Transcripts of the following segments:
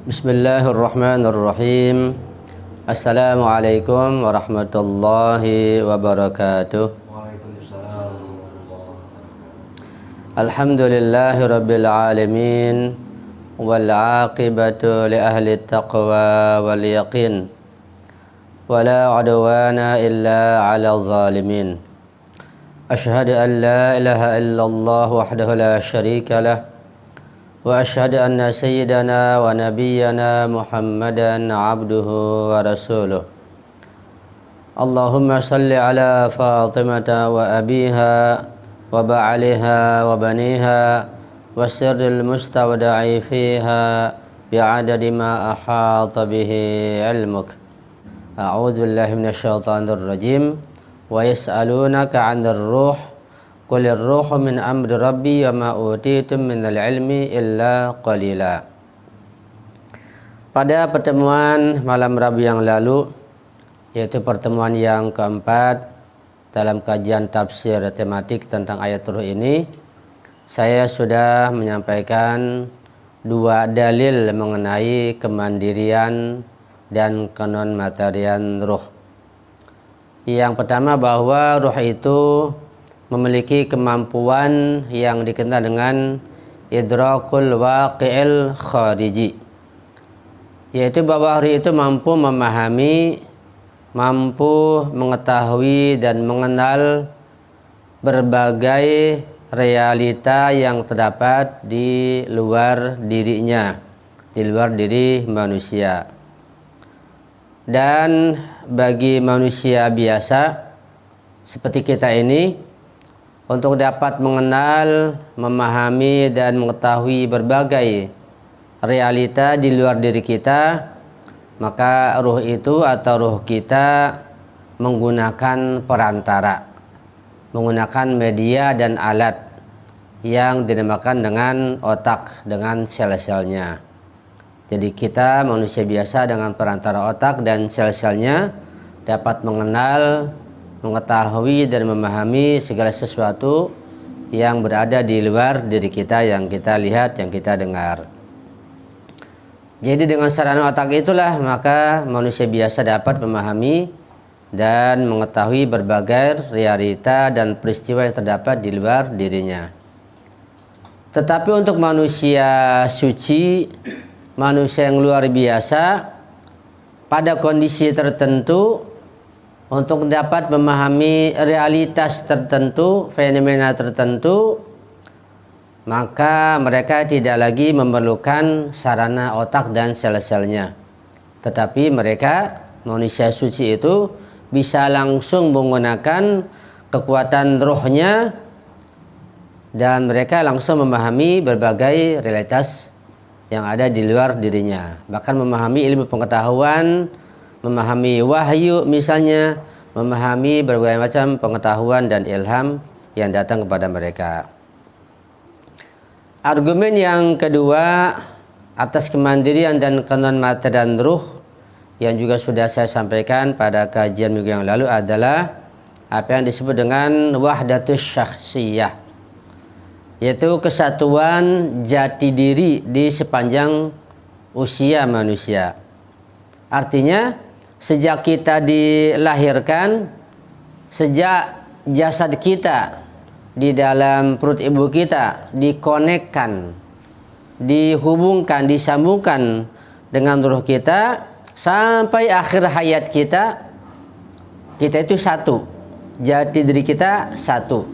Bismillahirrahmanirrahim. Assalamualaikum warahmatullahi wabarakatuh. Alhamdulillahi rabbil alamin, wal aqibatu li ahli taqwa wal yaqin, wala udwana illa ala zalimin. Ashhadu an la ilaha illallah wahdahu la syarika lah, wa ashhadu anna sayyidana wa nabiyyana Muhammadan abduhu wa rasuluh. Allahumma salli ala Fatimata wa abiha wa ba'aliha wa baniha wa sirril mustawda'i fiha bi'adadi ma ahata bihi ilmuk. A'udzu billahi minasyaitonir rajim. Wa yas'alunaka 'anir ruh Qulir ruhu min amri rabbi wa ma utitum minal ilmi illa qalila. Pada pertemuan malam Rabu yang lalu, yaitu pertemuan yang keempat dalam kajian tafsir tematik tentang ayat ruh ini, saya sudah menyampaikan dua dalil mengenai kemandirian dan kenon-materian ruh. Yang pertama, bahwa ruh itu memiliki kemampuan yang dikenal dengan idrakul waqi'il khariji, yaitu bahwa ruh itu mampu memahami, mampu mengetahui dan mengenal berbagai realita yang terdapat di luar dirinya, di luar diri manusia. Dan bagi manusia biasa seperti kita ini, untuk dapat mengenal, memahami dan mengetahui berbagai realita di luar diri kita, maka ruh itu atau ruh kita menggunakan perantara, menggunakan media dan alat yang dinamakan dengan otak, dengan sel-selnya. Jadi kita manusia biasa dengan perantara otak dan sel-selnya dapat mengenal, mengetahui dan memahami segala sesuatu yang berada di luar diri kita, yang kita lihat, yang kita dengar. Jadi dengan sarana otak itulah maka manusia biasa dapat memahami dan mengetahui berbagai realita dan peristiwa yang terdapat di luar dirinya. Tetapi untuk manusia suci, manusia yang luar biasa, pada kondisi tertentu, untuk dapat memahami realitas tertentu, fenomena tertentu, maka mereka tidak lagi memerlukan sarana otak dan sel-selnya. Tetapi mereka, manusia suci itu, bisa langsung menggunakan kekuatan rohnya dan mereka langsung memahami berbagai realitas yang ada di luar dirinya. Bahkan memahami ilmu pengetahuan, memahami wahyu misalnya, memahami berbagai macam pengetahuan dan ilham yang datang kepada mereka. Argumen yang kedua atas kemandirian dan kenon-materian ruh yang juga sudah saya sampaikan pada kajian minggu yang lalu adalah apa yang disebut dengan wahdatus syakhsiyah, yaitu kesatuan jati diri di sepanjang usia manusia. Artinya sejak kita dilahirkan, sejak jasad kita di dalam perut ibu kita dikonekkan, dihubungkan, disambungkan dengan ruh kita, sampai akhir hayat kita, kita itu satu, jati diri kita satu.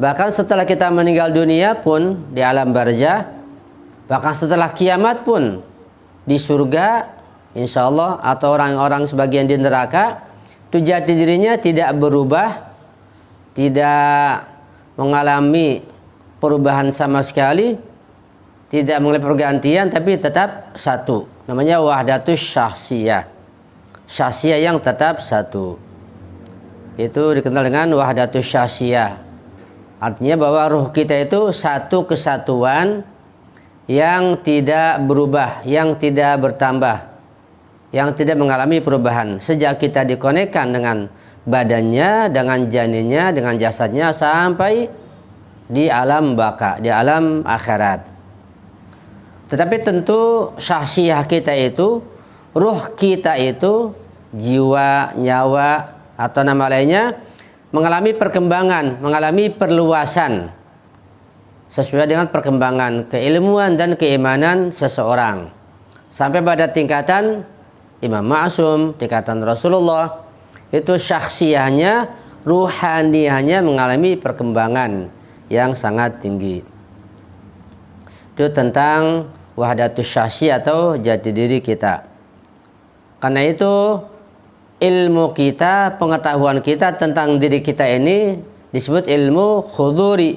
Bahkan setelah kita meninggal dunia pun di alam barzah, bahkan setelah kiamat pun di surga insya Allah, atau orang-orang sebagian di neraka, itu jati dirinya tidak berubah, tidak mengalami perubahan sama sekali, tidak mengalami pergantian, tapi tetap satu. Namanya wahdatus syakhsiyah, syakhsiyah yang tetap satu. Itu dikenal dengan wahdatus syakhsiyah. Artinya bahwa ruh kita itu satu kesatuan yang tidak berubah, yang tidak bertambah, yang tidak mengalami perubahan sejak kita dikonekkan dengan badannya, dengan janinnya, dengan jasadnya sampai di alam baka, di alam akhirat. Tetapi tentu syahsiyah kita itu, ruh kita itu, jiwa, nyawa, atau nama lainnya, mengalami perkembangan, mengalami perluasan sesuai dengan perkembangan keilmuan dan keimanan seseorang, sampai pada tingkatan Imam Ma'sum, tingkatan Rasulullah. Itu syahsiyahnya, ruhaniyahnya mengalami perkembangan yang sangat tinggi. Itu tentang wahdatus syahsiyah atau jati diri kita. Karena itu ilmu kita, pengetahuan kita tentang diri kita ini disebut ilmu huduri.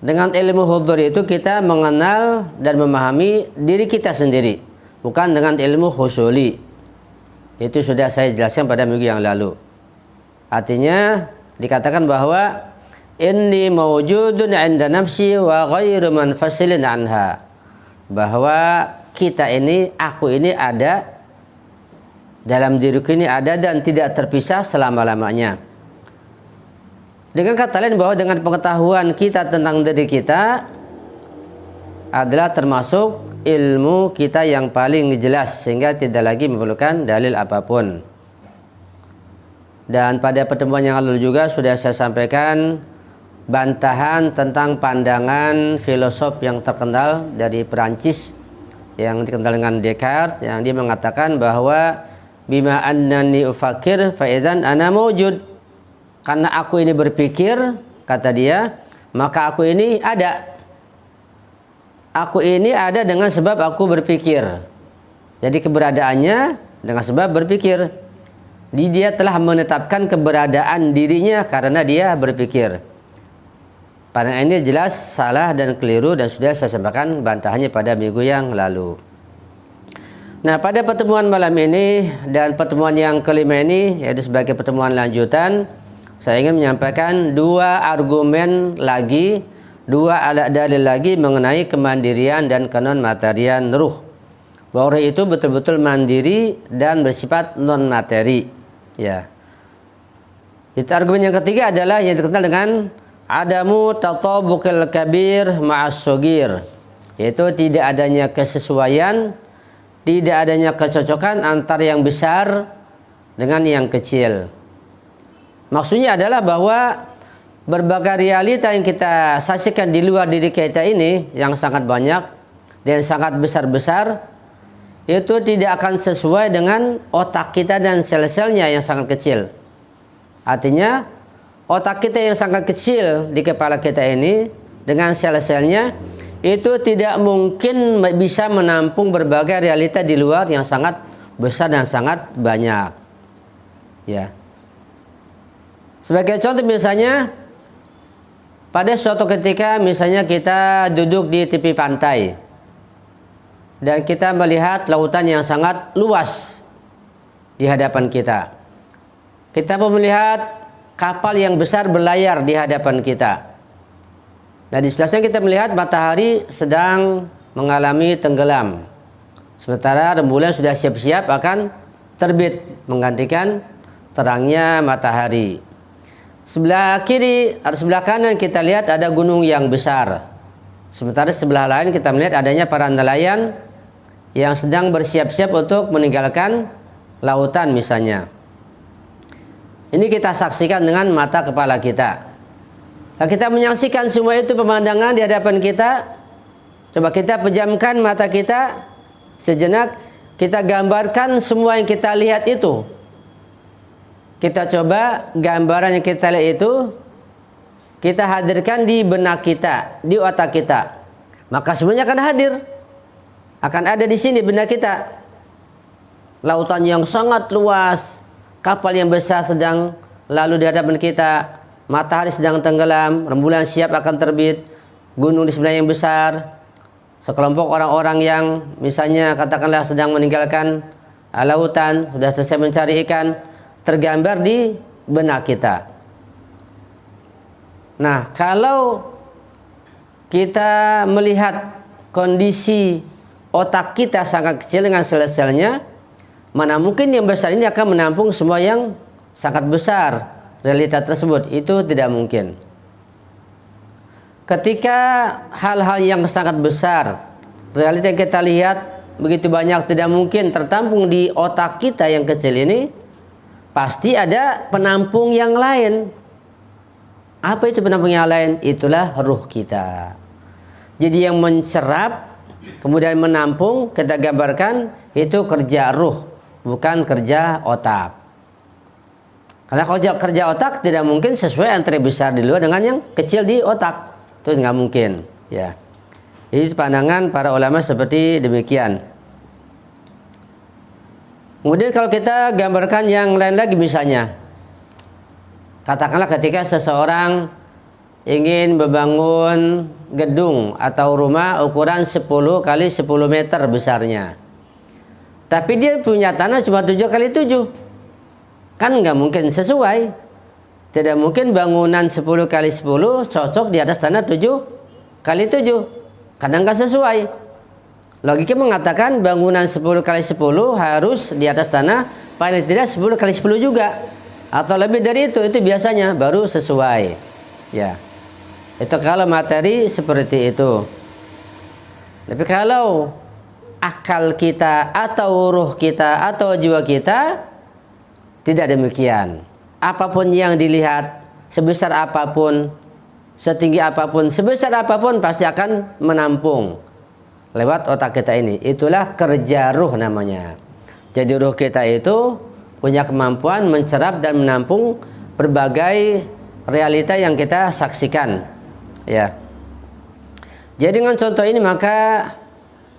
Dengan ilmu huduri itu kita mengenal dan memahami diri kita sendiri, bukan dengan ilmu husuli. Itu sudah saya jelaskan pada minggu yang lalu. Artinya dikatakan bahwa inni mawjudun 'inda nafsi wa ghairu munfasilin anha. Bahwa kita ini, aku ini ada, dalam diriku ini ada dan tidak terpisah selama-lamanya. Dengan kata lain bahwa dengan pengetahuan kita tentang diri kita adalah termasuk ilmu kita yang paling jelas, sehingga tidak lagi memerlukan dalil apapun. Dan pada pertemuan yang lalu juga sudah saya sampaikan bantahan tentang pandangan filosof yang terkenal dari Perancis yang dikenal dengan Descartes, yang dia mengatakan bahwa bima annani ufakir fa idzan ana mawjud. Karena aku ini berpikir, kata dia, maka aku ini ada. Aku ini ada dengan sebab aku berpikir. Jadi keberadaannya dengan sebab berpikir. Dia telah menetapkan keberadaan dirinya karena dia berpikir. Pandangan ini jelas salah dan keliru, dan sudah saya sampaikan bantahannya pada minggu yang lalu. Nah, pada pertemuan malam ini dan pertemuan yang kelima ini, yaitu sebagai pertemuan lanjutan, saya ingin menyampaikan dua argumen lagi, dua alat dalil lagi mengenai kemandirian dan kenon-materian ruh. Bahwa ruh itu betul-betul mandiri dan bersifat non-materi. Ya. Itu argumen yang ketiga adalah yang dikenal dengan adamu tatabukil kabir ma'as sogir, yaitu tidak adanya kesesuaian, tidak adanya kecocokan antara yang besar dengan yang kecil. Maksudnya adalah bahwa berbagai realita yang kita saksikan di luar diri kita ini yang sangat banyak dan sangat besar-besar, itu tidak akan sesuai dengan otak kita dan sel-selnya yang sangat kecil. Artinya otak kita yang sangat kecil di kepala kita ini dengan sel-selnya itu tidak mungkin bisa menampung berbagai realita di luar yang sangat besar dan sangat banyak. Ya. Sebagai contoh misalnya, pada suatu ketika misalnya kita duduk di tepi pantai dan kita melihat lautan yang sangat luas di hadapan kita. Kita pun melihat kapal yang besar berlayar di hadapan kita. Nah, di sebelah sana kita melihat matahari sedang mengalami tenggelam. Sementara rembulan sudah siap-siap akan terbit menggantikan terangnya matahari. Sebelah kiri atau sebelah kanan kita lihat ada gunung yang besar. Sementara sebelah lain kita melihat adanya para nelayan yang sedang bersiap-siap untuk meninggalkan lautan misalnya. Ini kita saksikan dengan mata kepala kita. Nah, kita menyaksikan semua itu pemandangan di hadapan kita. Coba kita pejamkan mata kita sejenak, kita gambarkan semua yang kita lihat itu. Kita coba gambaran yang kita lihat itu kita hadirkan di benak kita, di otak kita. Maka semuanya akan hadir. Akan ada di sini benak kita. Lautan yang sangat luas, kapal yang besar sedang lalu di hadapan kita, matahari sedang tenggelam, rembulan siap akan terbit, gunung di sebelah yang besar, sekelompok orang-orang yang misalnya katakanlah sedang meninggalkan lautan, sudah selesai mencari ikan, tergambar di benak kita. Nah, kalau kita melihat kondisi otak kita sangat kecil dengan sel-selnya, mana mungkin yang besar ini akan menampung semua yang sangat besar realita tersebut? Itu tidak mungkin. Ketika hal-hal yang sangat besar realita yang kita lihat begitu banyak tidak mungkin tertampung di otak kita yang kecil ini. Pasti ada penampung yang lain. Apa itu penampung yang lain? Itulah ruh kita. Jadi yang mencerap kemudian menampung, kita gambarkan itu kerja ruh, bukan kerja otak. Karena kalau kerja otak tidak mungkin sesuai antara besar di luar dengan yang kecil di otak. Itu nggak mungkin, ya. Ini pandangan para ulama seperti demikian. Kemudian kalau kita gambarkan yang lain lagi, misalnya katakanlah ketika seseorang ingin membangun gedung atau rumah ukuran 10 kali 10 meter besarnya, tapi dia punya tanah cuma 7 kali 7, kan nggak mungkin sesuai. Tidak mungkin bangunan 10 kali 10 cocok di atas tanah 7 kali 7, kadang nggak sesuai. Logika mengatakan bangunan 10 kali 10 harus di atas tanah paling tidak 10 kali 10 juga, atau lebih dari itu biasanya baru sesuai, ya. Itu kalau materi seperti itu. Tapi kalau akal kita atau ruh kita atau jiwa kita tidak demikian. Apapun yang dilihat, sebesar apapun, setinggi apapun, sebesar apapun pasti akan menampung lewat otak kita ini. Itulah kerja ruh namanya. Jadi ruh kita itu punya kemampuan mencerap dan menampung berbagai realita yang kita saksikan, ya. Jadi dengan contoh ini maka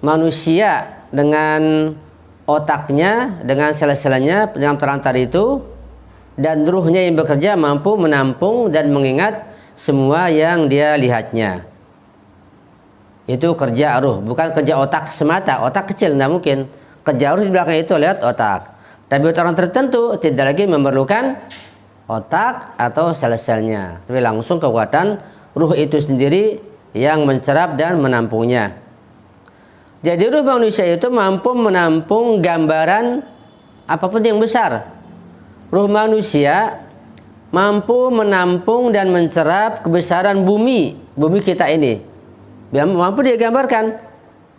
manusia dengan otaknya, dengan sel-selnya yang terlantar itu, dan ruhnya yang bekerja mampu menampung dan mengingat semua yang dia lihatnya. Itu kerja ruh, bukan kerja otak semata. Otak kecil, tidak mungkin. Kerja ruh di belakang itu lewat otak. Tapi orang tertentu tidak lagi memerlukan otak atau sel-selnya, tapi langsung kekuatan ruh itu sendiri yang mencerap dan menampungnya. Jadi ruh manusia itu mampu menampung gambaran apapun yang besar. Ruh manusia mampu menampung dan mencerap kebesaran bumi kita ini. Mampu dia gambarkan.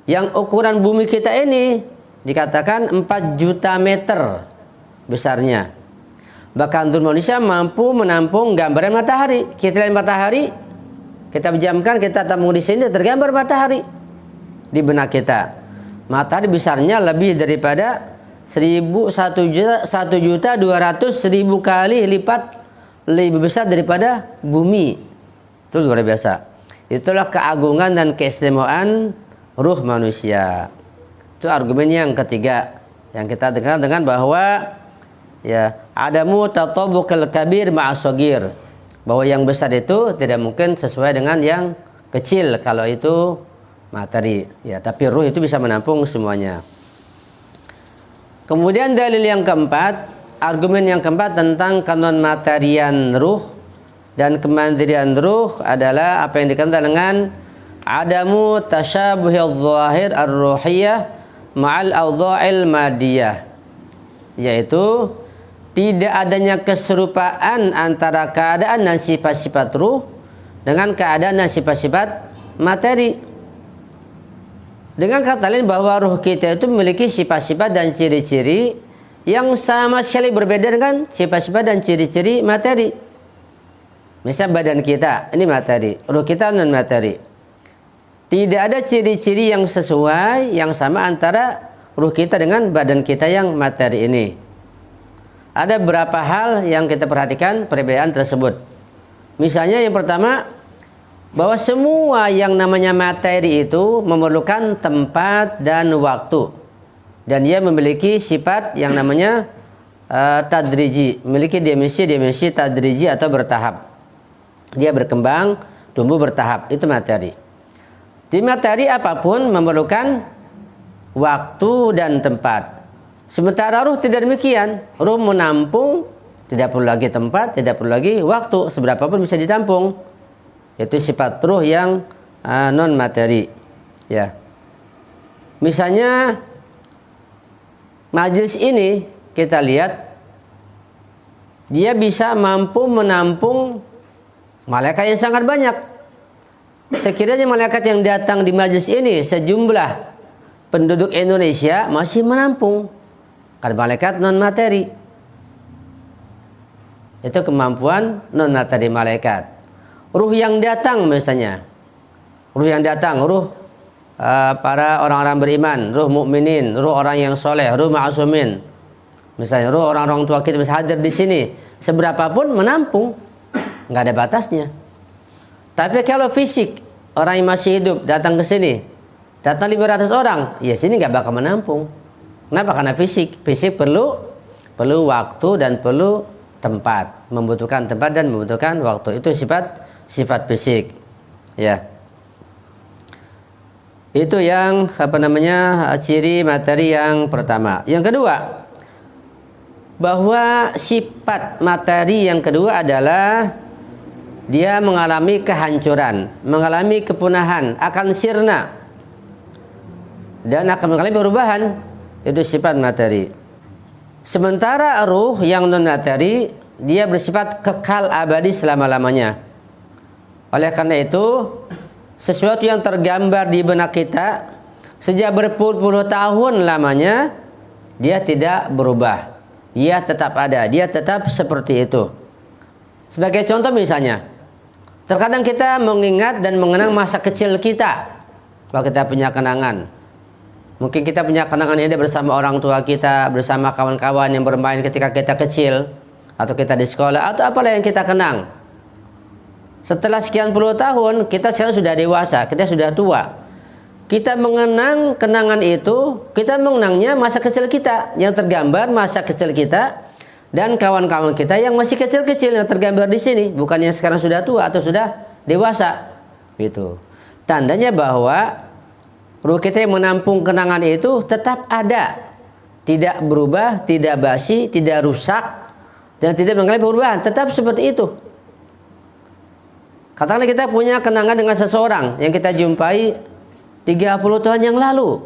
Yang ukuran bumi kita ini dikatakan 4 juta meter besarnya. Bahkan ruh manusia mampu menampung gambaran matahari. Kita lihat matahari, kita pejamkan, kita tampung di sini, tergambar matahari di benak kita. Matahari besarnya lebih daripada 1.200.000 kali lipat lebih besar daripada bumi. Itu luar biasa. Itulah keagungan dan keistimewaan ruh manusia. Itu argumen yang ketiga yang kita dengar dengan bahwa ya adamu tatabukal kabir ma'asogir, bahwa yang besar itu tidak mungkin sesuai dengan yang kecil kalau itu materi, ya. Tapi ruh itu bisa menampung semuanya. Kemudian dalil yang keempat, argumen yang keempat tentang kanon materian ruh dan kemandirian ruh adalah apa yang dikenal dengan adamu tasyabuhil zahir ar-ruhiyah ma'al awdha'il madiyah, yaitu tidak adanya keserupaan antara keadaan dan sifat-sifat ruh dengan keadaan dan sifat-sifat materi. Dengan kata lain bahwa ruh kita itu memiliki sifat-sifat dan ciri-ciri yang sama sekali berbeda dengan sifat-sifat dan ciri-ciri materi. Misal badan kita, ini materi, ruh kita non materi. Tidak ada ciri-ciri yang sesuai, yang sama antara ruh kita dengan badan kita yang materi ini. Ada beberapa hal yang kita perhatikan perbedaan tersebut. Misalnya yang pertama, bahwa semua yang namanya materi itu memerlukan tempat dan waktu, dan dia memiliki sifat yang namanya tadriji, memiliki dimensi tadriji atau bertahap. Dia berkembang, tumbuh bertahap, itu materi. Di materi apapun memerlukan waktu dan tempat. Sementara ruh tidak demikian. Ruh menampung, tidak perlu lagi tempat, tidak perlu lagi waktu, seberapapun bisa ditampung. Itu sifat ruh yang non materi, ya. Misalnya majelis ini kita lihat, dia bisa mampu menampung malaikat yang sangat banyak. sekiranya malaikat yang datang di majelis ini sejumlah penduduk Indonesia masih menampung. Karena malaikat non materi. Itu kemampuan non materi malaikat. Ruh yang datang misalnya, ruh yang datang, ruh para orang-orang beriman, ruh mukminin, ruh orang yang soleh, ruh ma'asumin. Misalnya ruh orang-orang tua kita bisa hadir di sini, seberapapun menampung, nggak ada batasnya. Tapi kalau fisik orang yang masih hidup datang ke sini, datang 500 orang, ya sini nggak bakal menampung. Kenapa? Karena fisik perlu waktu dan perlu tempat, membutuhkan tempat dan membutuhkan waktu. Itu sifat fisik, ya. Itu yang ciri materi yang pertama. Yang kedua, bahwa sifat materi yang kedua adalah dia mengalami kehancuran, mengalami kepunahan, akan sirna dan akan mengalami perubahan. Itu sifat materi. Sementara ruh yang non materi dia bersifat kekal abadi selama-lamanya. Oleh karena itu, sesuatu yang tergambar di benak kita sejak berpuluh-puluh tahun lamanya, dia tidak berubah. Dia tetap ada, dia tetap seperti itu. Sebagai contoh misalnya, terkadang kita mengingat dan mengenang masa kecil kita. Kalau kita punya kenangan, mungkin kita punya kenangan ini bersama orang tua kita, bersama kawan-kawan yang bermain ketika kita kecil, atau kita di sekolah, atau apalah yang kita kenang. Setelah sekian puluh tahun, kita sekarang sudah dewasa, kita sudah tua. Kita mengenang kenangan itu, kita mengenangnya masa kecil kita, yang tergambar masa kecil kita, dan kawan-kawan kita yang masih kecil-kecil yang tergambar di sini, bukan yang sekarang sudah tua atau sudah dewasa. Gitu. Tandanya bahwa ruh kita yang menampung kenangan itu tetap ada, tidak berubah, tidak basi, tidak rusak, dan tidak mengalami perubahan, tetap seperti itu. Katakanlah kita punya kenangan dengan seseorang yang kita jumpai 30 tahun yang lalu.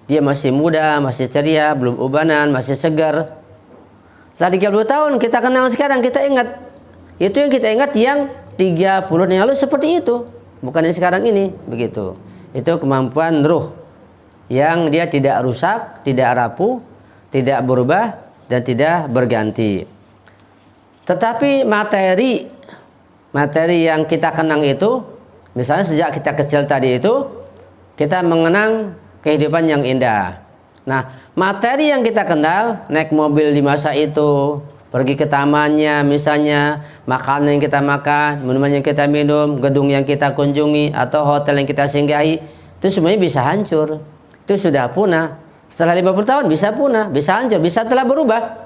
Dia masih muda, masih ceria, belum ubanan, masih segar. Setelah 30 tahun kita kenal sekarang, kita ingat. Itu yang kita ingat yang 30 tahun yang lalu seperti itu. Bukan yang sekarang ini, begitu. Itu kemampuan ruh yang dia tidak rusak, tidak rapuh, tidak berubah, dan tidak berganti. Tetapi materi yang kita kenang itu, misalnya sejak kita kecil tadi itu, kita mengenang kehidupan yang indah. Nah, materi yang kita kenal, naik mobil di masa itu, pergi ke tamannya misalnya, makanan yang kita makan, minuman yang kita minum, gedung yang kita kunjungi, atau hotel yang kita singgahi, itu semuanya bisa hancur. Itu sudah punah. Setelah 50 tahun bisa punah, bisa hancur, bisa telah berubah.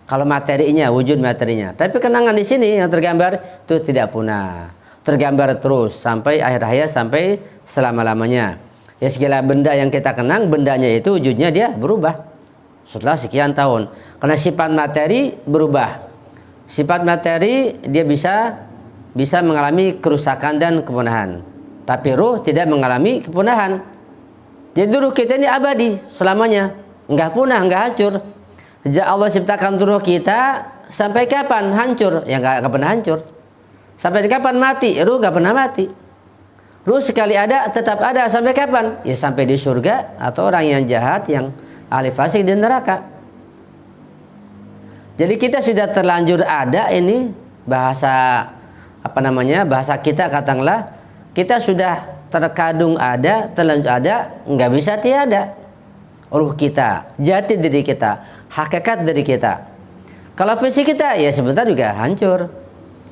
Kalau materinya, wujud materinya. Tapi kenangan di sini yang tergambar itu tidak punah. Tergambar terus sampai akhir hayat, sampai selama-lamanya. Ya, segala benda yang kita kenang, bendanya itu wujudnya dia berubah setelah sekian tahun. Karena sifat materi berubah. Sifat materi dia bisa mengalami kerusakan dan kepunahan. Tapi ruh tidak mengalami kepunahan. Jadi ruh kita ini abadi selamanya, enggak punah, enggak hancur. Sejak Allah ciptakan ruh kita, sampai kapan hancur? Ya nggak pernah hancur. Sampai kapan mati? Ruh nggak pernah mati. Ruh sekali ada, tetap ada. Sampai kapan? Ya sampai di surga, atau orang yang jahat, yang ahli fasik di neraka. Jadi kita sudah terlanjur ada ini, bahasa bahasa kita katakanlah, kita sudah terkadung ada, terlanjur ada, nggak bisa tiada. Ruh kita, jati diri kita, hakikat diri kita. Kalau fisik kita, ya sebentar juga hancur.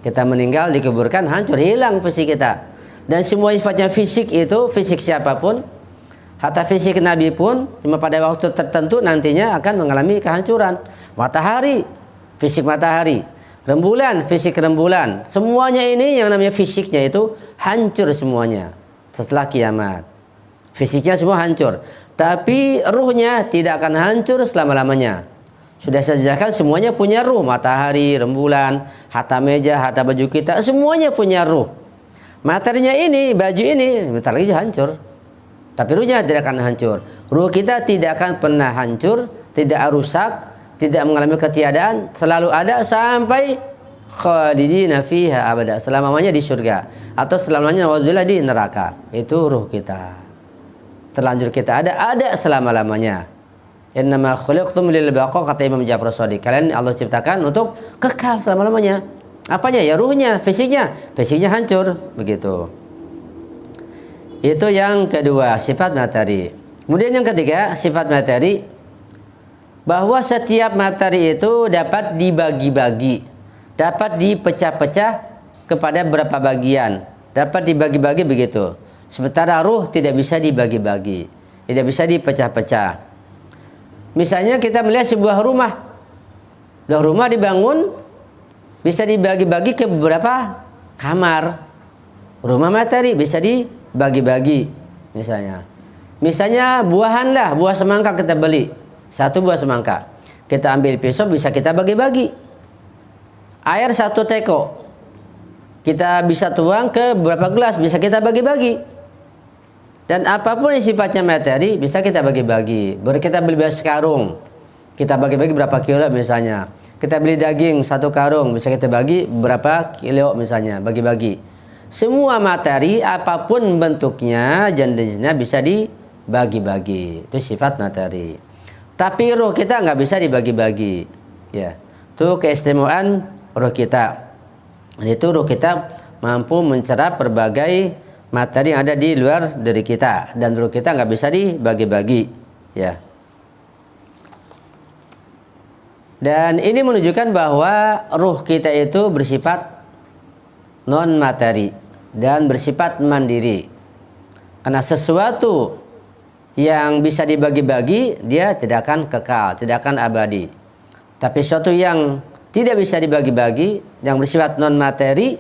Kita meninggal, dikuburkan, hancur, hilang fisik kita. Dan semua sifatnya fisik itu, fisik siapapun, hatta fisik Nabi pun, cuma pada waktu tertentu nantinya akan mengalami kehancuran. Matahari, fisik matahari. Rembulan, fisik rembulan. Semuanya ini yang namanya fisiknya itu hancur semuanya setelah kiamat. Fisiknya semua hancur. Tapi ruhnya tidak akan hancur selama-lamanya. Sudah sediakan semuanya punya ruh. Matahari, rembulan, hatta meja, hatta baju kita, semuanya punya ruh. Materinya ini, baju ini, bentar lagi hancur. Tapi ruhnya tidak akan hancur. Ruh kita tidak akan pernah hancur, tidak rusak, tidak mengalami ketiadaan, selalu ada sampai khalidina fiha abada, selamanya di surga, atau selamanya wadzullah di neraka. Itu ruh kita. Terlanjur kita ada selama-lamanya. Innama khuliqtum lil baqa, kata Imam Ja'far Shadiq. Kalian Allah ciptakan untuk kekal selama-lamanya. Apanya? Ya ruhnya, fisiknya. Fisiknya hancur, begitu. Itu yang kedua, sifat materi. Kemudian yang ketiga, sifat materi, bahwa setiap materi itu dapat dibagi-bagi, dapat dipecah-pecah kepada beberapa bagian, dapat dibagi-bagi begitu. Sementara ruh tidak bisa dibagi-bagi, tidak bisa dipecah-pecah. Misalnya kita melihat sebuah rumah. Rumah dibangun bisa dibagi-bagi ke beberapa kamar. Rumah materi bisa dibagi-bagi misalnya. Misalnya buahan lah, buah semangka kita beli. Satu buah semangka. Kita ambil pisau bisa kita bagi-bagi. Air satu teko. Kita bisa tuang ke beberapa gelas, bisa kita bagi-bagi. Dan apapun yang sifatnya materi bisa kita bagi-bagi. Kita beli beras karung, kita bagi-bagi berapa kilo misalnya. Kita beli daging satu karung, bisa kita bagi berapa kilo misalnya, bagi-bagi. Semua materi apapun bentuknya, jenisnya bisa dibagi-bagi. Itu sifat materi. Tapi ruh kita nggak bisa dibagi-bagi. Ya, itu keistimewaan ruh kita. Dan itu ruh kita mampu mencerap berbagai materi yang ada di luar dari kita, dan ruh kita nggak bisa dibagi-bagi, ya. Dan ini menunjukkan bahwa ruh kita itu bersifat non materi dan bersifat mandiri. Karena sesuatu yang bisa dibagi-bagi dia tidak akan kekal, tidak akan abadi. Tapi sesuatu yang tidak bisa dibagi-bagi, yang bersifat non materi,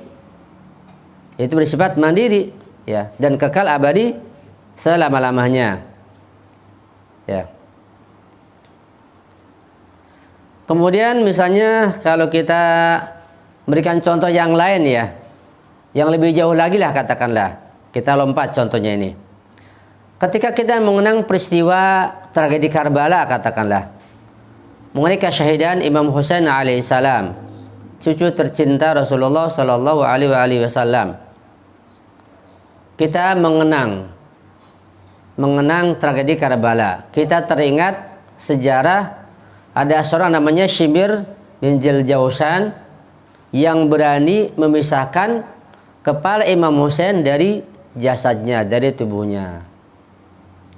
itu bersifat mandiri. Ya, dan kekal abadi selama-lamanya. Ya. Kemudian misalnya kalau kita berikan contoh yang lain ya, yang lebih jauh lagi lah katakanlah, kita lompat contohnya ini. Ketika kita mengenang peristiwa tragedi Karbala katakanlah, mengenai kesyahidan Imam Husain alaihissalam, cucu tercinta Rasulullah sallallahu alaihi wasallam. Kita mengenang tragedi Karbala. Kita teringat sejarah ada seorang namanya Shimir bin Jauzan yang berani memisahkan kepala Imam Husain dari jasadnya, dari tubuhnya.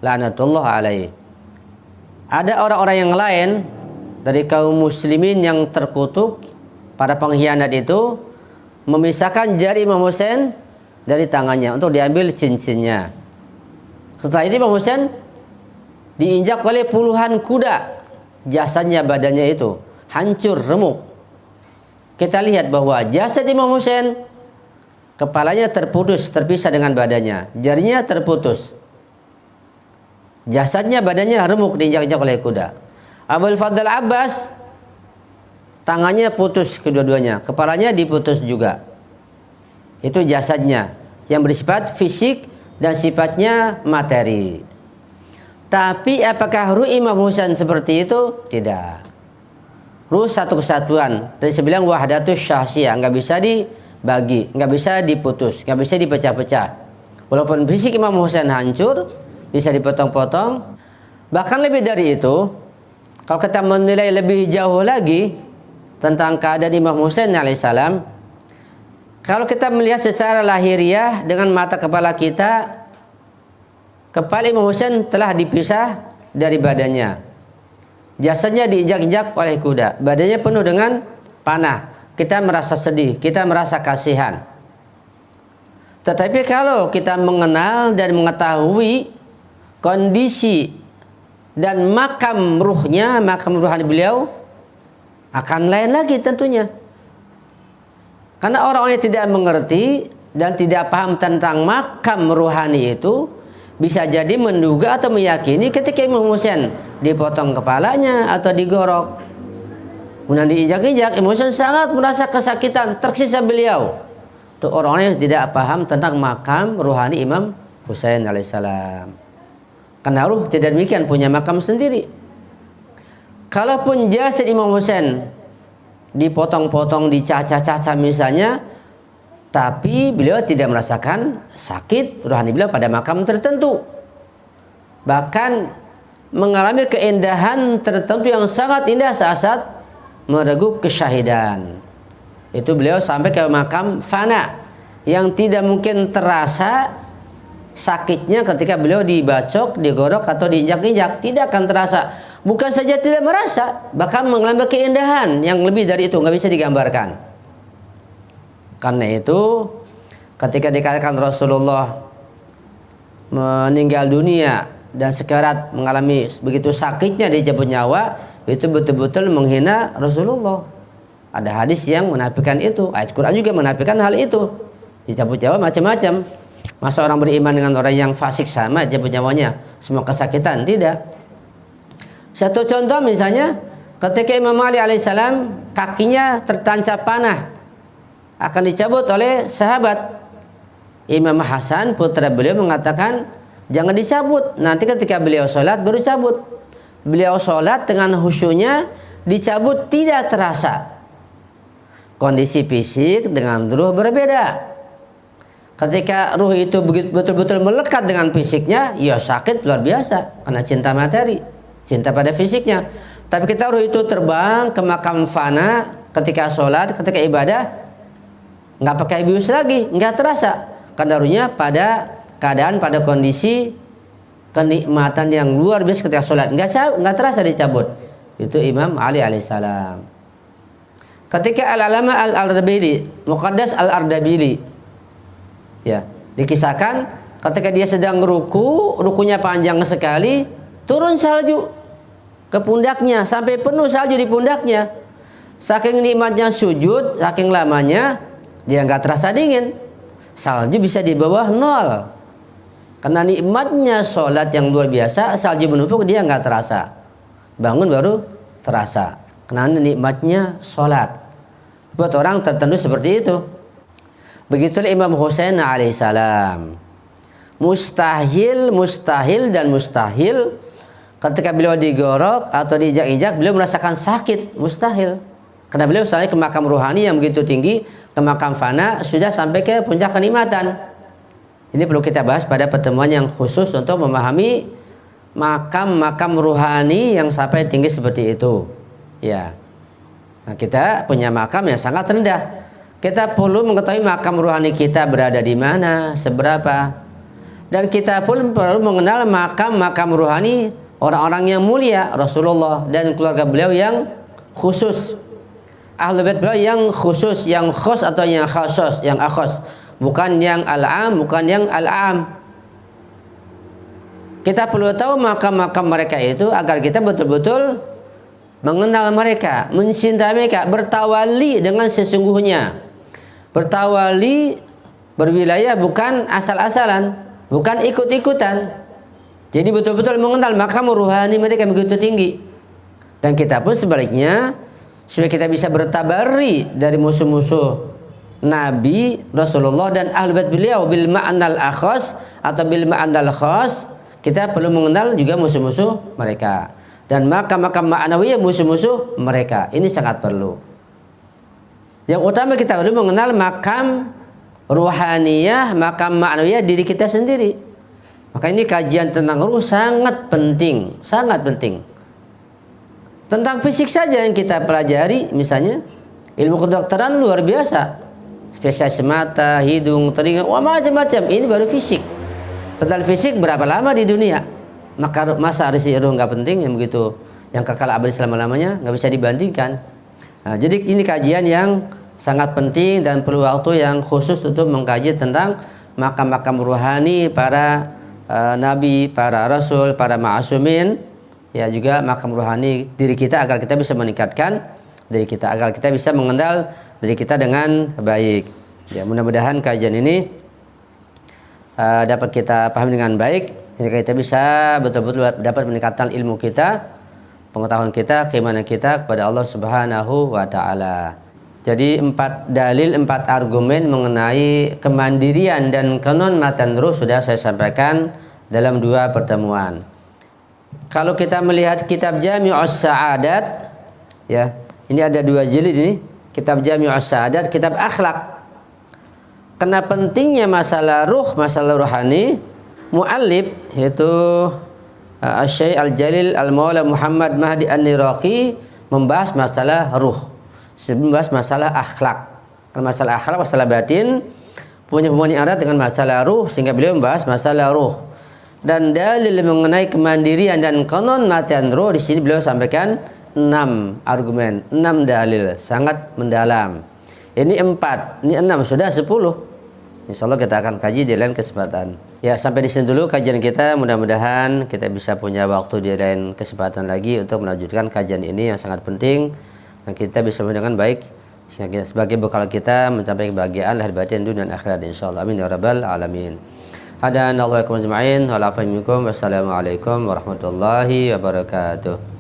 Laknatullah alaihi. Ada orang-orang yang lain dari kaum muslimin yang terkutuk, para pengkhianat itu, memisahkan jari Imam Husain dari tangannya untuk diambil cincinnya. Setelah itu Imam Husain diinjak oleh puluhan kuda, jasadnya, badannya itu hancur remuk. Kita lihat bahwa jasad Imam Husain, kepalanya terputus, terpisah dengan badannya, jarinya terputus, jasadnya, badannya remuk, diinjak-injak oleh kuda. Abul Fadl Abbas, tangannya putus kedua-duanya, kepalanya diputus juga. Itu jasadnya yang bersifat fisik dan sifatnya materi. Tapi apakah ruh Imam Husain seperti itu? Tidak. Ruh satu kesatuan. Dari sebilang wahdatus syahsiyah, nggak bisa dibagi, nggak bisa diputus, nggak bisa dipecah-pecah. Walaupun fisik Imam Husain hancur, bisa dipotong-potong. Bahkan lebih dari itu, kalau kita menilai lebih jauh lagi tentang keadaan Imam Husain alaihissalam, kalau kita melihat secara lahiriah dengan mata kepala kita, kepala Imam Husain telah dipisah dari badannya. Jasadnya diinjak-injak oleh kuda, badannya penuh dengan panah. Kita merasa sedih, kita merasa kasihan. Tetapi kalau kita mengenal dan mengetahui kondisi dan makam ruhnya, makam ruhani beliau, akan lain lagi tentunya. Karena orang-orang yang tidak mengerti dan tidak paham tentang makam ruhani itu, bisa jadi menduga atau meyakini ketika Imam Husain dipotong kepalanya atau digorok, kemudian diinjak-injak, Imam Husain sangat merasa kesakitan, tersiksa beliau. Itu orang-orang yang tidak paham tentang makam ruhani Imam Husain alaihissalam. Karena ruh tidak demikian, punya makam sendiri. Kalaupun jasad Imam Husain dipotong-potong, dicacah-cacah misalnya, tapi beliau tidak merasakan sakit rohani beliau pada makam tertentu. Bahkan mengalami keindahan tertentu yang sangat indah saat meregu kesyahidan. Itu beliau sampai ke makam fana yang tidak mungkin terasa sakitnya ketika beliau dibacok, digorok atau diinjak-injak, tidak akan terasa. Bukan saja tidak merasa, bahkan mengalami keindahan yang lebih dari itu, nggak bisa digambarkan. Karena itu ketika dikatakan Rasulullah meninggal dunia dan sekarat, mengalami begitu sakitnya dicabut nyawa, itu betul-betul menghina Rasulullah. Ada hadis yang menafikan itu, ayat Quran juga menafikan hal itu. Dicabut nyawa macam-macam. Masa orang beriman dengan orang yang fasik sama dicabut nyawanya, semua kesakitan? Tidak. Satu contoh misalnya ketika Imam Ali alaihissalam kakinya tertancap panah akan dicabut oleh sahabat. Imam Hasan putra beliau mengatakan jangan dicabut, nanti ketika beliau sholat baru cabut. Beliau sholat dengan khusyunya, dicabut tidak terasa. Kondisi fisik dengan ruh berbeda. Ketika ruh itu betul-betul melekat dengan fisiknya, ya sakit luar biasa karena cinta materi, cinta pada fisiknya. Tapi kita ruh itu terbang ke makam fana ketika sholat, ketika ibadah, nggak pakai bius lagi, nggak terasa. Karena ruhnya pada keadaan, pada kondisi kenikmatan yang luar biasa ketika sholat, nggak terasa dicabut. Itu Imam Ali alaihissalam. Ketika Al-Alama Al-Ardabili, Muqaddas Al-Ardabili, ya, dikisahkan ketika dia sedang rukunya panjang sekali, turun salju ke pundaknya sampai penuh salju di pundaknya. Saking nikmatnya sujud, saking lamanya dia nggak terasa dingin. Salju bisa di bawah 0. Karena nikmatnya sholat yang luar biasa, salju menumpuk dia nggak terasa. Bangun baru terasa. Karena nikmatnya sholat. Buat orang tertentu seperti itu. Begitulah Imam Husain alaihissalam. Mustahil dan mustahil ketika beliau digorok atau diinjak-injak beliau merasakan sakit, mustahil. Karena beliau sampai ke makam ruhani yang begitu tinggi, ke makam fana, sudah sampai ke puncak kenikmatan. Ini perlu kita bahas pada pertemuan yang khusus untuk memahami makam-makam ruhani yang sampai tinggi seperti itu. Ya. Nah, kita punya makam yang sangat rendah. Kita perlu mengetahui makam ruhani kita berada di mana, seberapa. Dan kita pun perlu mengenal makam-makam ruhani orang-orang yang mulia, Rasulullah dan keluarga beliau yang khusus. Ahlul bait beliau yang khusus, yang khos atau yang khasos, yang akhos. Bukan yang al-am, bukan yang al-am. Kita perlu tahu makam-makam mereka itu agar kita betul-betul mengenal mereka, mencintai mereka, bertawali dengan sesungguhnya. Bertawali, berwilayah bukan asal-asalan, bukan ikut-ikutan. Jadi betul-betul mengenal makam ruhani mereka begitu tinggi. Dan kita pun sebaliknya, supaya kita bisa bertabari dari musuh-musuh Nabi, Rasulullah dan ahlul bait beliau bil ma'nal akhos atau bil ma'nal khos, kita perlu mengenal juga musuh-musuh mereka. Dan makam-makam ma'nawiyah musuh-musuh mereka. Ini sangat perlu. Yang utama kita perlu mengenal makam ruhaniyah, makam ma'nawiyah diri kita sendiri. Maka ini kajian tentang ruh sangat penting, sangat penting. Tentang fisik saja yang kita pelajari, misalnya ilmu kedokteran luar biasa. Spesialis mata, hidung, telinga, wah macam-macam. Ini baru fisik. Padahal fisik berapa lama di dunia? Masa arti ruh nggak penting yang begitu, yang kekal abadi selama-lamanya, nggak bisa dibandingkan. Nah, jadi ini kajian yang sangat penting dan perlu waktu yang khusus untuk mengkaji tentang makam-makam ruhani para nabi, para rasul, para ma'asumin, ya juga makam ruhani diri kita agar kita bisa meningkatkan diri kita, agar kita bisa mengenal diri kita dengan baik. Ya, mudah-mudahan kajian ini dapat kita pahami dengan baik. Jadi kita bisa betul-betul dapat meningkatkan ilmu kita, pengetahuan kita, keimanan kita kepada Allah Subhanahu wa taala. Jadi 4 dalil, 4 argumen mengenai kemandirian dan kenon-matan ruh sudah saya sampaikan dalam 2 pertemuan. Kalau kita melihat kitab Jami'us Sa'adat, ya, Ini ada 2 jilid ini, kitab Jami'us Sa'adat, kitab akhlak. Karena pentingnya masalah ruh, masalah rohani, muallif yaitu Asy-Syaikh Al-Jalil Al-Maula Muhammad Mahdi An-Niraqi membahas masalah ruh, membahas masalah akhlak. Karena masalah akhlak, masalah batin punya hubungan erat dengan masalah ruh, sehingga beliau membahas masalah ruh. Dan dalil mengenai kemandirian dan konon matian ruh di sini beliau sampaikan 6 argumen, 6 dalil, sangat mendalam. Ini 4, ini 6, sudah 10. Insyaallah kita akan kaji di lain kesempatan. Ya, sampai di sini dulu kajian kita. Mudah-mudahan kita bisa punya waktu di lain kesempatan lagi untuk melanjutkan kajian ini yang sangat penting, dan kita bisa mendengarkan baik sebagai bekal kita mencapai kebahagiaan lahir batin dunia dan akhirat insyaallah. Amin ya rabbal alamin. Hadanallahu wa iyyakum ajma'in. Wassalamualaikum warahmatullahi wabarakatuh.